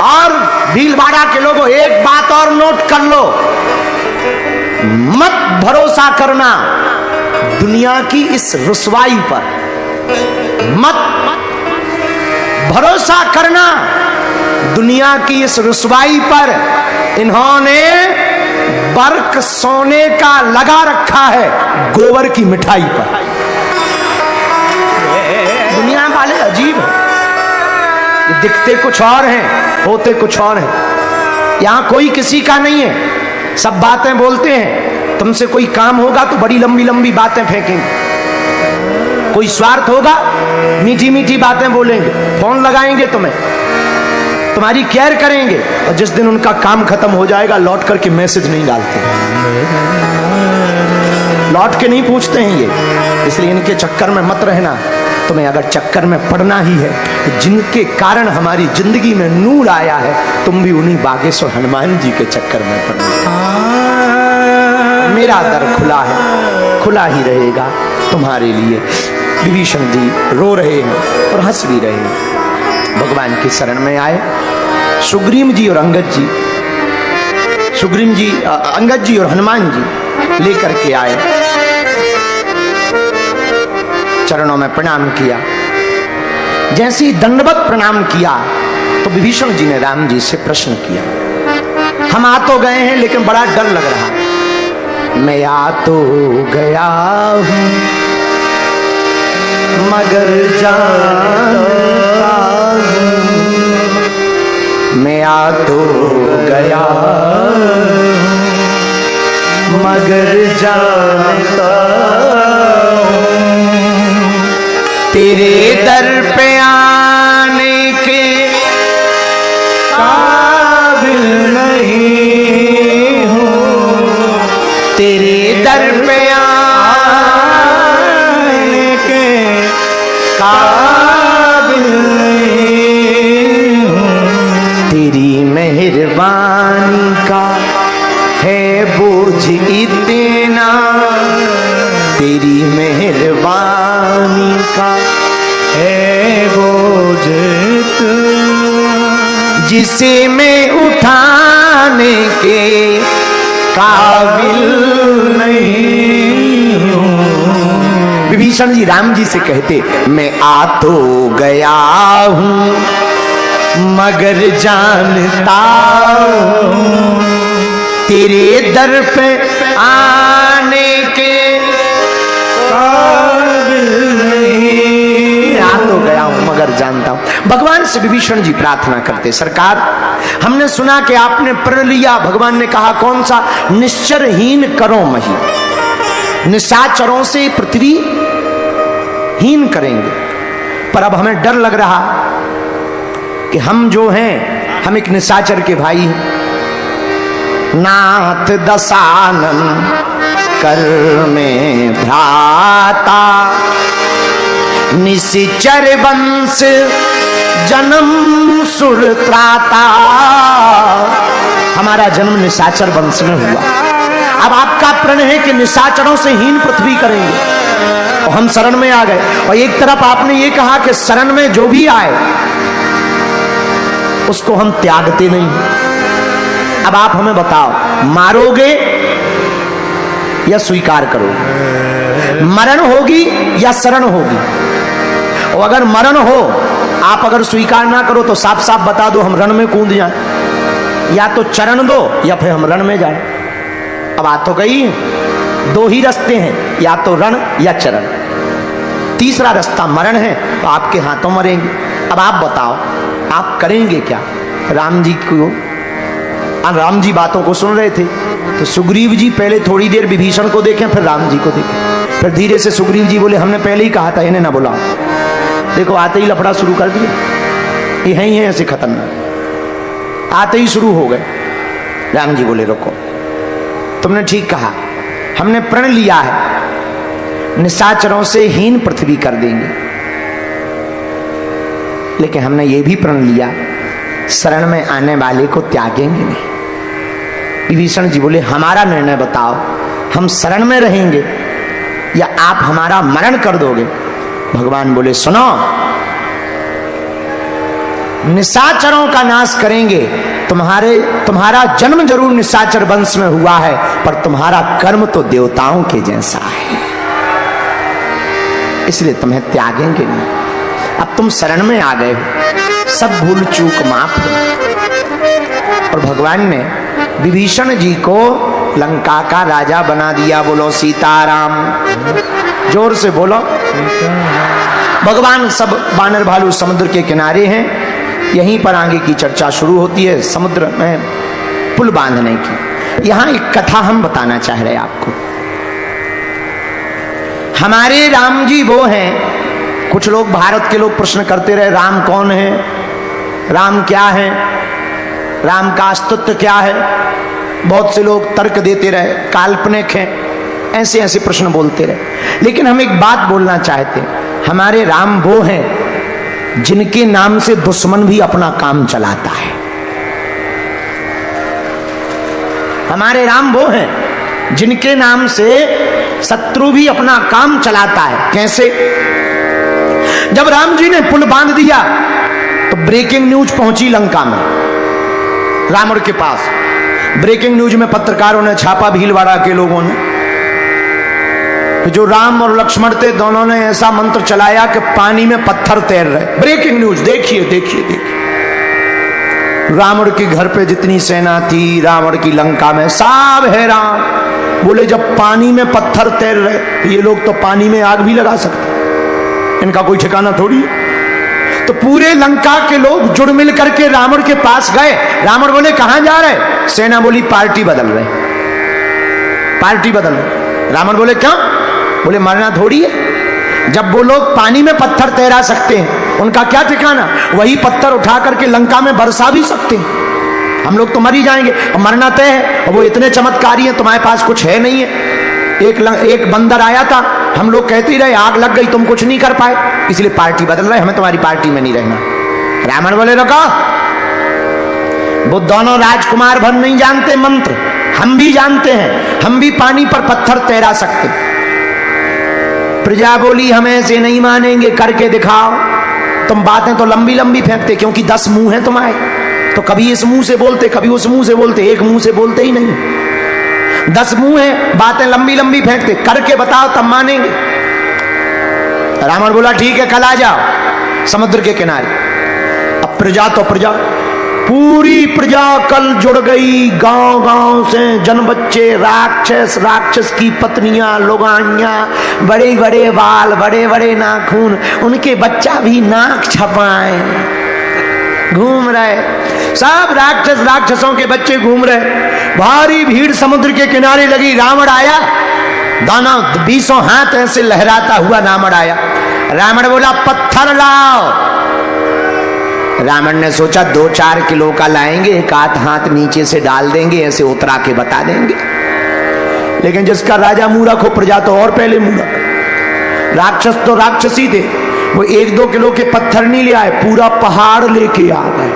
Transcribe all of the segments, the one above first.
और भीलवाड़ा के लोगों एक बात और नोट कर लो, मत भरोसा करना दुनिया की इस रुसवाई पर, मत भरोसा करना दुनिया की इस रुसवाई पर। इन्होंने बर्क सोने का लगा रखा है गोबर की मिठाई पर। दुनिया वाले अजीब हैं, दिखते कुछ और हैं, होते कुछ और हैं। यहां कोई किसी का नहीं है, सब बातें बोलते हैं। तुमसे कोई काम होगा तो बड़ी लंबी लंबी बातें फेंकेंगे, कोई स्वार्थ होगा मीठी मीठी बातें बोलेंगे, फोन लगाएंगे तुम्हें, तुम्हारी केयर करेंगे, और जिस दिन उनका काम खत्म हो जाएगा लौट करके मैसेज नहीं डालते, लौट के नहीं पूछते हैं ये। इसलिए इनके चक्कर में मत रहना। तुम्हें अगर चक्कर में पड़ना ही है तो जिनके कारण हमारी जिंदगी में नूर आया है, तुम भी उन्हीं बागेश्वर हनुमान जी के चक्कर में पड़ना। मेरा दर खुला है, खुला ही रहेगा तुम्हारे लिए। विभीषण जी रो रहे हैं और हंस भी रहे हैं। भगवान की शरण में आए सुग्रीव जी और अंगद जी, सुग्रीव जी अंगद जी और हनुमान जी लेकर के आए, चरणों में प्रणाम किया। जैसे ही दंडवत प्रणाम किया तो विभीषण जी ने राम जी से प्रश्न किया, हम आ तो गए हैं लेकिन बड़ा डर लग रहा। मैं आ तो गया हूं मगर जानता हूं, मैं आ तो गया मगर जानता तेरे दर पे आने के काबिल नहीं हूँ, तेरे दर पे आने के काबिल नहीं हूँ, तेरी मेहरबानी का है बोझ इतना, तेरी मेहरबानी का है बोझ जिसे मैं उठाने के काबिल नहीं हूँ। विभीषण जी राम जी से कहते, मैं आ तो गया हूँ मगर जानता हूँ तेरे दर पे आने के काबिल नहीं, आ तो गया हूं मगर जानता हूं। भगवान से विभीषण जी प्रार्थना करते, सरकार हमने सुना कि आपने प्रण लिया, भगवान ने कहा कौन सा, निश्चरहीन करो मही, निशाचरों से पृथ्वी हीन करेंगे। पर अब हमें डर लग रहा कि हम जो हैं हम एक निशाचर के भाई हैं। नाथ दशानन कर में भ्राता, निशिचर वंश जन्म सुर त्राता, हमारा जन्म निशाचर वंश में हुआ। अब आपका प्रण है कि निशाचरों से हीन पृथ्वी करेंगे, और हम शरण में आ गए। और एक तरफ आपने ये कहा कि शरण में जो भी आए उसको हम त्यागते नहीं। अब आप हमें बताओ, मारोगे या स्वीकार करोगे? मरण होगी या शरण होगी? और अगर मरण हो, आप अगर स्वीकार ना करो तो साफ साफ बता दो हम रण में कूद जाएं, या तो चरण दो या फिर हम रण में जाएं। अब आ तो गई, दो ही रास्ते हैं, या तो रण या चरण, तीसरा रास्ता मरण है, तो आपके हाथों मरेंगे। अब आप बताओ आप करेंगे क्या? राम जी को, राम जी बातों को सुन रहे थे, तो सुग्रीव जी पहले थोड़ी देर विभीषण को देखें, फिर राम जी को देखें, फिर धीरे से सुग्रीव जी बोले हमने पहले ही कहा था इन्हें ना बुलाओ। देखो आते ही लफड़ा शुरू कर दिया, ये है ही है ऐसे खतरनाक, आते ही शुरू हो गए। राम जी बोले रुको, तुमने ठीक कहा, हमने प्रण लिया है निशाचरों से हीन पृथ्वी कर देंगे, लेकिन हमने ये भी प्रण लिया शरण में आने वाले को त्यागेंगे नहीं। विभीषण जी बोले हमारा निर्णय बताओ, हम शरण में रहेंगे या आप हमारा मरण कर दोगे? भगवान बोले सुनो, निशाचरों का नाश करेंगे। तुम्हारा जन्म जरूर निशाचर वंश में हुआ है, पर तुम्हारा कर्म तो देवताओं के जैसा है, इसलिए तुम्हें त्यागेंगे नहीं। अब तुम शरण में आ गए हो, सब भूल चूक माफ हो। और भगवान ने विभीषण जी को लंका का राजा बना दिया। बोलो सीताराम, जोर से बोलो। भगवान सब बानर भालू समुद्र के किनारे हैं। यहीं पर आगे की चर्चा शुरू होती है, समुद्र में पुल बांधने की। यहां एक कथा हम बताना चाह रहे हैं आपको। हमारे राम जी वो हैं, कुछ लोग भारत के लोग प्रश्न करते रहे राम कौन है, राम क्या है, राम का अस्तित्व क्या है। बहुत से लोग तर्क देते रहे, काल्पनिक है, ऐसे ऐसे प्रश्न बोलते रहे। लेकिन हम एक बात बोलना चाहते हैं, हमारे राम वो हैं जिनके नाम से दुश्मन भी अपना काम चलाता है। हमारे राम वो हैं जिनके नाम से शत्रु भी अपना काम चलाता है। कैसे? जब राम जी ने पुल बांध दिया तो ब्रेकिंग न्यूज पहुंची लंका में, रावण के पास। ब्रेकिंग न्यूज में पत्रकारों ने छापा, भीलवाड़ा के लोगों ने, जो राम और लक्ष्मण थे दोनों ने ऐसा मंत्र चलाया कि पानी में पत्थर तैर रहे। ब्रेकिंग न्यूज, देखिए देखिए देखिए। रावण के घर पे जितनी सेना थी, रावण की लंका में, सब हैरान। बोले जब पानी में पत्थर तैर रहे, ये लोग तो पानी में आग भी लगा सकते, इनका कोई ठिकाना थोड़ी है। तो पूरे लंका के लोग जुड़ मिल करके रावण के पास गए। रावण बोले कहां जा रहे? सेना बोली पार्टी बदल रहे, पार्टी बदल रहे। रावण बोले क्यों? बोले मरना थोड़ी है। जब वो लोग पानी में पत्थर तैरा सकते हैं, उनका क्या ठिकाना? वही पत्थर उठा करके लंका में बरसा भी सकते हैं। हम लोग तो मर ही जाएंगे, और मरना तय है। और वो इतने चमत्कारी हैं, तुम्हारे पास कुछ है नहीं है। एक बंदर आया था, हम लोग कहते ही रहे आग लग गई, तुम कुछ नहीं कर पाए, इसलिए पार्टी बदल रहे, हमें तुम्हारी पार्टी में नहीं रहना। रावण बोले रुको, वो दोनों राजकुमार भर नहीं जानते मंत्र, हम भी जानते हैं, हम भी पानी पर पत्थर तैरा सकते। प्रजा बोली हम ऐसे नहीं मानेंगे, करके दिखाओ। तुम बातें तो लंबी लंबी फेंकते, क्योंकि 10 मुंह हैं तुम्हारे, तो कभी इस मुंह से बोलते, कभी उस मुंह से बोलते, एक मुंह से बोलते ही नहीं। 10 मुंह है, बातें लंबी लंबी फेंकते, करके बताओ तब मानेंगे। रावण बोला ठीक है, कल आ जाओ समुद्र के किनारे। अब प्रजा तो प्रजा, पूरी प्रजा कल जुड़ गई। गांव गांव से जन बच्चे, राक्षस, राक्षस की पत्नियां, लोगानियां, बड़े बड़े बाल, बड़े बड़े नाखून, उनके बच्चा भी नाक छपाए घूम रहे। सब राक्षस, राक्षसों के बच्चे घूम रहे। भारी भीड़ समुद्र के किनारे लगी। रावण आया, दोनों 20 हाथ ऐसे लहराता हुआ रावण आया। रावण बोला पत्थर लाओ। रावण ने सोचा 2-4 किलो का लाएंगे, एक आध हाथ नीचे से डाल देंगे, ऐसे उतरा के बता देंगे। लेकिन जिसका राजा मूर्ख हो, प्रजा तो और पहले मूर्ख। राक्षस तो राक्षसी थे, वो 1-2 किलो के पत्थर नहीं ले आए, पूरा पहाड़ लेके आ गए,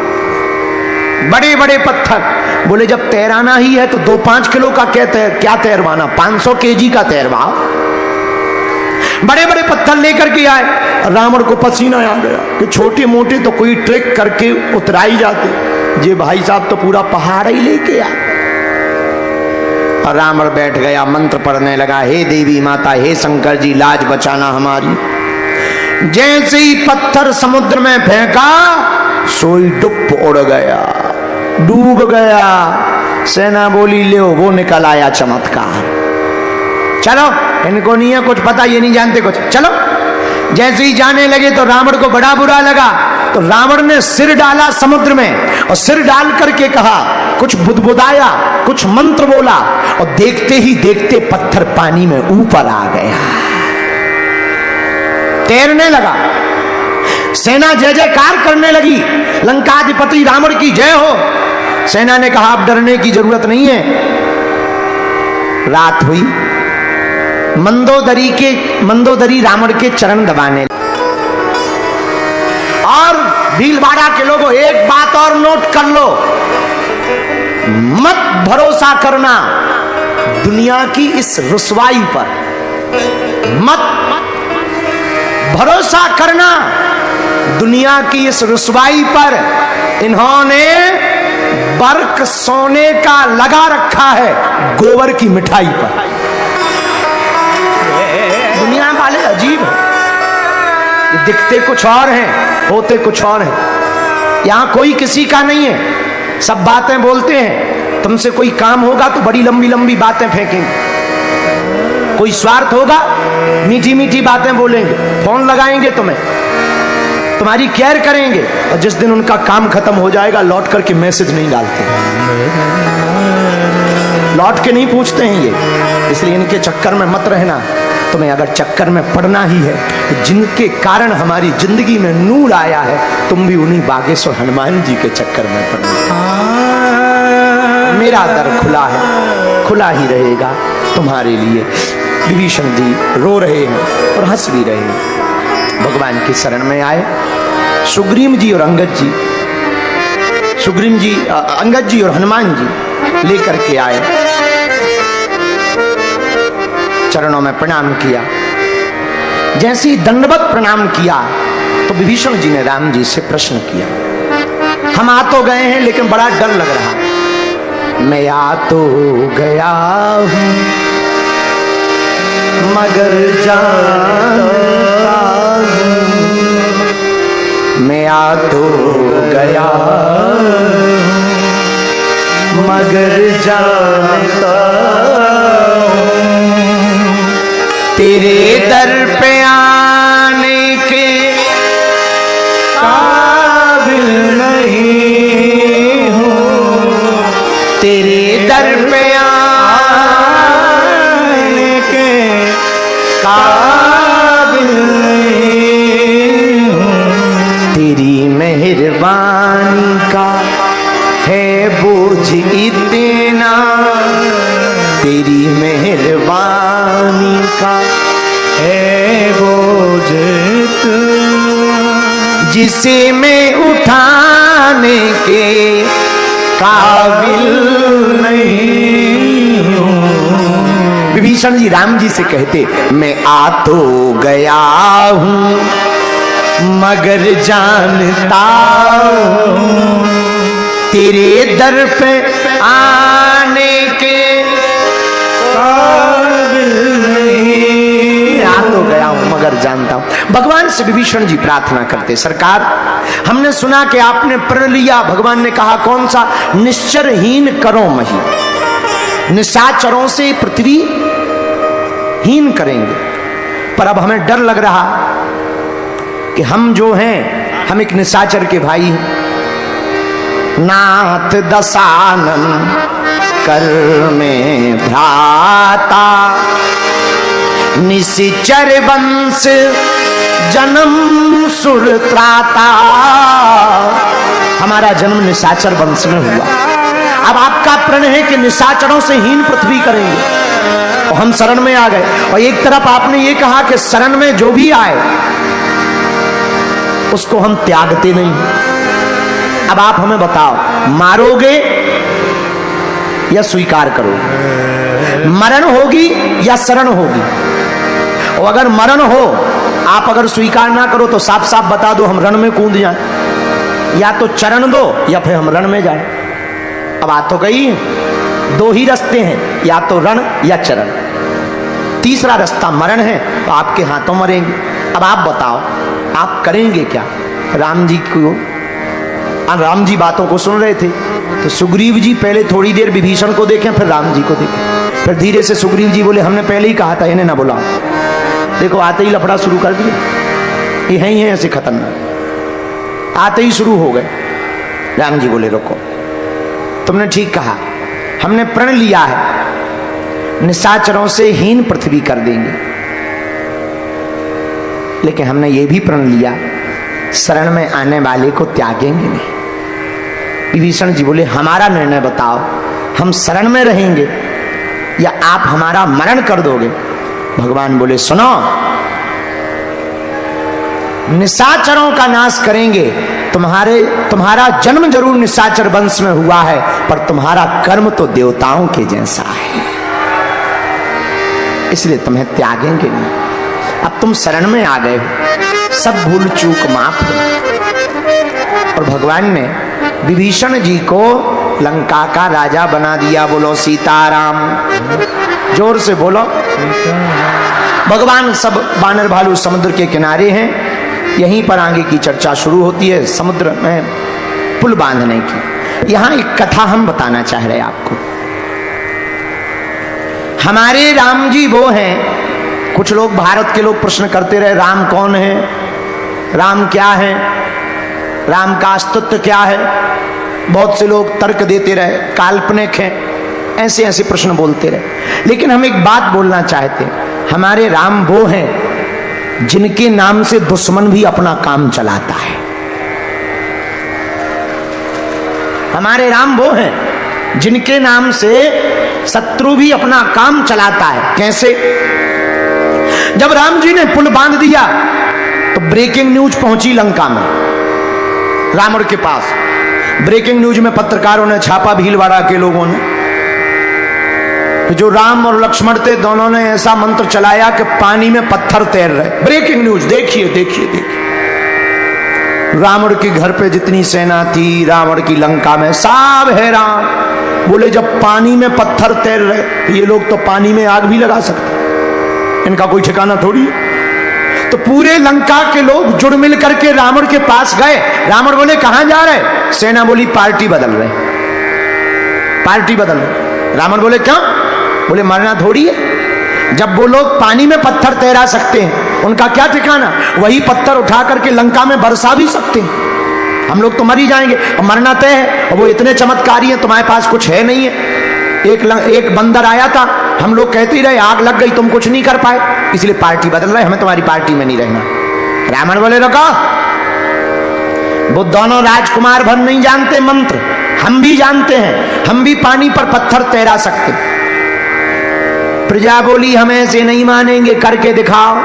बड़े बड़े पत्थर। बोले जब तैराना ही है तो 2-5 किलो का क्या तैरवाना, 500 केजी का तैरवाओ। बड़े बड़े पत्थर लेकर के आए। रावण को पसीना आ गया कि छोटे मोटे तो कोई ट्रिक करके उतराई जाते, ये भाई साहब तो पूरा पहाड़ ही लेके आए। और रावण बैठ गया, मंत्र पढ़ने लगा, हे देवी माता, हे शंकर जी, लाज बचाना हमारी। जैसे ही पत्थर समुद्र में फेंका, सोई डुब उड़ गया, डूब गया। सेना बोली ले वो निकल आया चमत्कार। चलो, इनको नहीं है कुछ पता, ये नहीं जानते कुछ, चलो। जैसे ही जाने लगे तो रावण को बड़ा बुरा लगा, तो रावण ने सिर डाला समुद्र में, और सिर डाल करके कहा, कुछ बुदबुदाया, कुछ मंत्र बोला, और देखते ही देखते पत्थर पानी में ऊपर आ गया, तैरने लगा। सेना जय जयकार करने लगी, लंकाधिपति रावण की जय हो। सेना ने कहा अब डरने की जरूरत नहीं है। रात हुई, मंदोदरी रावण के चरण दबाने, और भीलवाड़ा के लोगों एक बात और नोट कर लो, मत भरोसा करना दुनिया की इस रुसवाई पर, मत भरोसा करना दुनिया की इस रुसवाई पर इन्होंने बर्क सोने का लगा रखा है गोबर की मिठाई पर। दुनिया वाले अजीब है, दिखते कुछ और हैं, होते कुछ और हैं। यहां कोई किसी का नहीं है, सब बातें बोलते हैं। तुमसे कोई काम होगा तो बड़ी लंबी लंबी बातें फेंकेंगे, कोई स्वार्थ होगा मीठी मीठी बातें बोलेंगे, फोन लगाएंगे तुम्हें, तुम्हारी केयर करेंगे, और जिस दिन उनका काम खत्म हो जाएगा लौट करके मैसेज नहीं डालते, लौट के नहीं पूछते हैं ये। इसलिए इनके चक्कर में मत रहना। तुम्हें अगर चक्कर में पड़ना ही है तो जिनके कारण हमारी जिंदगी में नूर आया है, तुम भी उन्हीं बागेश्वर हनुमान जी के चक्कर में पड़ना। मेरा दर खुला है, खुला ही रहेगा तुम्हारे लिए। विभीषण जी रो रहे हैं और हंस भी रहे हैं। भगवान की शरण में आए सुग्रीव जी और अंगद जी, सुग्रीव जी अंगद जी और हनुमान जी लेकर के आए, चरणों में प्रणाम किया। जैसे ही दंडवत प्रणाम किया तो विभीषण जी ने राम जी से प्रश्न किया, हम आ तो गए हैं लेकिन बड़ा डर लग रहा। मैं आ तो गया हूं मगर जानता हूं, मैं आ तो गया मगर जानता तेरे दर पे आने के काबिल नहीं हूँ, तेरे दर पे आने के काबिल नहीं हूँ, तेरी मेहरबानी का है बोझ इतना, तेरी मेहरबानी का है बोझ जिसे मैं उठाने के काबिल नहीं हूँ। विभीषण जी राम जी से कहते, मैं आ तो गया हूँ मगर जानता हूँ तेरे दर पे आने के काबिल नहीं, आ तो गया हूं मगर जानता हूं। भगवान से विभीषण जी प्रार्थना करते, सरकार हमने सुना कि आपने प्रण लिया, भगवान ने कहा कौन सा, निश्चरहीन करो मही, निशाचरों से पृथ्वी हीन करेंगे। पर अब हमें डर लग रहा कि हम जो हैं हम एक निशाचर के भाई हैं। नाथ दशानन कर में भ्राता, निशिचर वंश जन्म सुर त्राता, हमारा जन्म निशाचर वंश में हुआ। अब आपका प्रण है कि निशाचरों से हीन पृथ्वी करेंगे, और हम शरण में आ गए। और एक तरफ आपने ये कहा कि शरण में जो भी आए उसको हम त्यागते नहीं। अब आप हमें बताओ, मारोगे या स्वीकार करोगे? मरण होगी या शरण होगी? और अगर मरण हो, आप अगर स्वीकार ना करो तो साफ साफ बता दो हम रण में कूद जाएं, या तो चरण दो या फिर हम रण में जाएं। अब आ तो गई, दो ही रास्ते हैं, या तो रण या चरण, तीसरा रास्ता मरण है, तो आपके हाथों मरेंगे। अब आप बताओ आप करेंगे क्या? राम जी बातों को सुन रहे थे, तो सुग्रीव जी पहले थोड़ी देर विभीषण को देखें, फिर राम जी को देखें, फिर धीरे से सुग्रीव जी बोले हमने पहले ही कहा था इन्हें ना बुलाओ। देखो आते ही लफड़ा शुरू कर दिया, ये है ही है ऐसे खतरनाक, आते ही शुरू हो गए। राम जी बोले रुको, तुमने ठीक कहा, हमने प्रण लिया है निशाचरों से हीन पृथ्वी कर देंगे, लेकिन हमने ये भी प्रण लिया शरण में आने वाले को त्यागेंगे नहीं। विभीषण जी बोले हमारा निर्णय बताओ, हम शरण में रहेंगे या आप हमारा मरण कर दोगे? भगवान बोले सुनो, निशाचरों का नाश करेंगे, तुम्हारा जन्म जरूर निशाचर वंश में हुआ है, पर तुम्हारा कर्म तो देवताओं के जैसा है, इसलिए तुम्हें त्यागेंगे नहीं। अब तुम शरण में आ गए हो, सब भूल चूक माफ हो। और भगवान ने विभीषण जी को लंका का राजा बना दिया। बोलो सीताराम, जोर से बोलो। भगवान सब बानर भालू समुद्र के किनारे हैं। यहीं पर आगे की चर्चा शुरू होती है समुद्र में पुल बांधने की। यहां एक कथा हम बताना चाह रहे हैं आपको। हमारे राम जी वो हैं, कुछ लोग भारत के लोग प्रश्न करते रहे राम कौन है, राम क्या है, राम का अस्तित्व क्या है। बहुत से लोग तर्क देते रहे काल्पनिक है, ऐसे ऐसे प्रश्न बोलते रहे। लेकिन हम एक बात बोलना चाहते हैं, हमारे राम वो हैं जिनके नाम से दुश्मन भी अपना काम चलाता है। हमारे राम वो हैं जिनके नाम से शत्रु भी अपना काम चलाता है। कैसे? जब राम जी ने पुल बांध दिया तो ब्रेकिंग न्यूज पहुंची लंका में, रावण के पास। ब्रेकिंग न्यूज में पत्रकारों ने छापा, भीलवाड़ा के लोगों ने, तो जो राम और लक्ष्मण थे दोनों ने ऐसा मंत्र चलाया कि पानी में पत्थर तैर रहे। ब्रेकिंग न्यूज, देखिए देखिए देखिए। रावण के घर पे जितनी सेना थी, रावण की लंका में, सब हैरान। बोले जब पानी में पत्थर तैर रहे तो ये लोग तो पानी में आग भी लगा सकते, इनका कोई ठिकाना थोड़ी है। तो पूरे लंका के लोग जुड़ मिल करके रावण के पास गए। रावण बोले कहां जा रहे? सेना बोली पार्टी बदल रहे, पार्टी बदल रहे। रावण बोले क्यों? बोले मरना थोड़ी है। जब वो लोग पानी में पत्थर तैरा सकते हैं, उनका क्या ठिकाना? वही पत्थर उठा करके लंका में बरसा भी सकते हैं। हम लोग तो मर ही जाएंगे, और मरना तय है। और वो इतने चमत्कारी हैं, तुम्हारे पास कुछ है नहीं है। एक बंदर आया था, हम लोग कहते ही रहे आग लग गई, तुम कुछ नहीं कर पाए, इसलिए पार्टी बदल रहे, हमें तुम्हारी पार्टी में नहीं रहना। रावण बोले रुको, वो दोनों राजकुमार भर नहीं जानते मंत्र, हम भी जानते हैं, हम भी पानी पर पत्थर तैरा सकते। प्रजा बोली हम ऐसे नहीं मानेंगे, करके दिखाओ।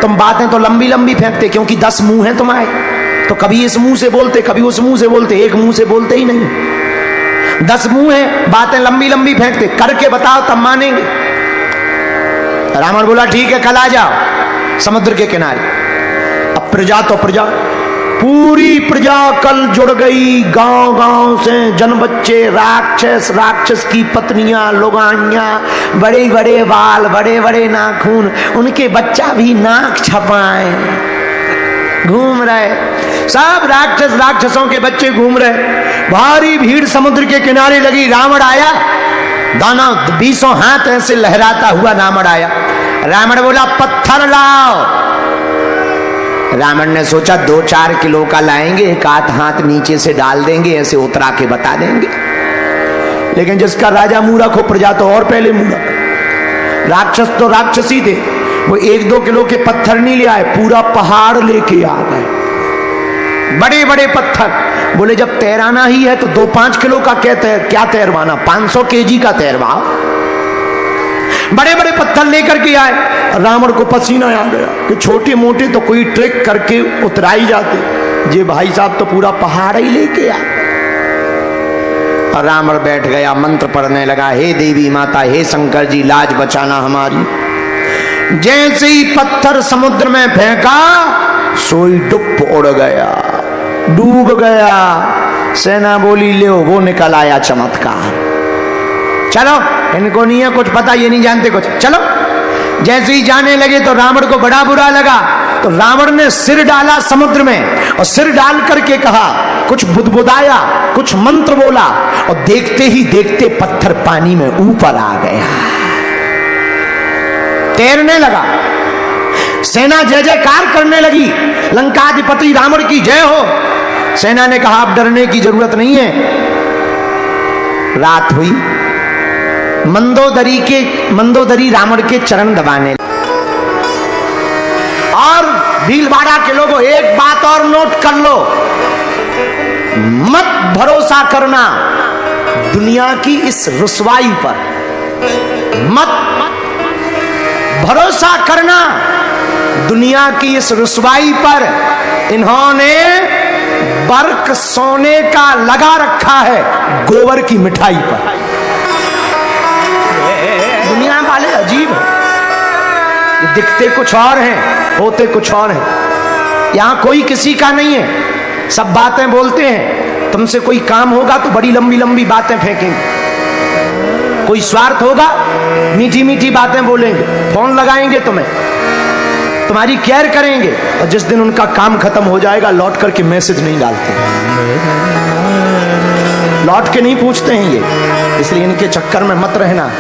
तुम बातें तो लंबी लंबी फेंकते, क्योंकि 10 मुंह हैं तुम्हारे, तो कभी इस मुंह से बोलते, कभी उस मुंह से बोलते, एक मुंह से बोलते ही नहीं। 10 मुंह है, बातें लंबी लंबी फेंकते, करके बताओ तब मानेंगे। रावण बोला ठीक है, कल आ जाओ समुद्र के किनारे। अब प्रजा तो प्रजा, पूरी प्रजा कल जुड़ गई। गांव गांव से जन बच्चे, राक्षस, राक्षस की पत्नियां, लोगानियां, बड़े बड़े बाल, बड़े बड़े नाखून, उनके बच्चा भी नाक छपाए घूम रहे। सब राक्षस, राक्षसों के बच्चे घूम रहे। भारी भीड़ समुद्र के किनारे लगी। रावण आया, दोनों 20 हाथ ऐसे लहराता हुआ रावण आया। रावण बोला पत्थर लाओ। रावण ने सोचा 2-4 किलो का लाएंगे, एक आध हाथ नीचे से डाल देंगे, ऐसे उतरा के बता देंगे। लेकिन जिसका राजा मूर्ख हो, प्रजा तो और पहले मूर्ख। राक्षस तो राक्षसी थे, वो 1-2 किलो के पत्थर नहीं ले आए, पूरा पहाड़ लेके आ गए, बड़े बड़े पत्थर। बोले जब तैराना ही है तो 2-5 किलो का क्या तैरवाना, 500 केजी का तैरवा। बड़े बड़े पत्थर लेकर के आए। रावण को पसीना आ गया कि छोटे मोटे तो कोई ट्रिक करके उतराई जाते, ये भाई साहब तो पूरा पहाड़ ही लेके आए। और रावण बैठ गया, मंत्र पढ़ने लगा, हे देवी माता, हे शंकर जी, लाज बचाना हमारी। जैसे ही पत्थर समुद्र में फेंका, सोई डुब उड़ गया, डूब गया। सेना बोली ले वो निकल आया चमत्कार। चलो, इनको नहीं है कुछ पता, ये नहीं जानते कुछ, चलो। जैसे ही जाने लगे तो रावण को बड़ा बुरा लगा, तो रावण ने सिर डाला समुद्र में, और सिर डाल करके कहा, कुछ बुदबुदाया, कुछ मंत्र बोला, और देखते ही देखते पत्थर पानी में ऊपर आ गया, तैरने लगा। सेना जय जयकार करने लगी, लंकाधिपति रावण की जय हो। सेना ने कहा अब डरने की जरूरत नहीं है। रात हुई, मंदोदरी रावण के चरण दबाने, और भीलवाड़ा के लोगों एक बात और नोट कर लो, मत भरोसा करना दुनिया की इस रुसवाई पर, मत भरोसा करना दुनिया की इस रुसवाई पर। इन्होंने बर्क सोने का लगा रखा है गोबर की मिठाई पर। दुनिया वाले अजीब है, दिखते कुछ और हैं, होते कुछ और हैं। यहां कोई किसी का नहीं है, सब बातें बोलते हैं। तुमसे कोई काम होगा तो बड़ी लंबी लंबी बातें फेंकेंगे, कोई स्वार्थ होगा मीठी मीठी बातें बोलेंगे, फोन लगाएंगे तुम्हें, तुम्हारी केयर करेंगे, और जिस दिन उनका काम खत्म हो जाएगा लौट करके मैसेज नहीं डालते, लौट के नहीं पूछते हैं ये। इसलिए इनके चक्कर में मत रहना।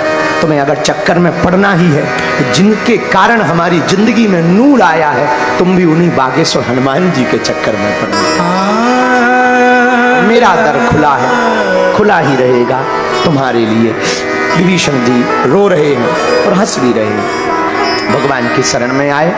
तुम्हें अगर चक्कर में पड़ना ही है तो जिनके कारण हमारी जिंदगी में नूर आया है, तुम भी उन्हीं बागेश्वर हनुमान जी के चक्कर में पड़ना। मेरा दर खुला है, खुला ही रहेगा तुम्हारे लिए। विभीषण जी रो रहे हैं और हंस भी रहे हैं। भगवान की शरण में आए,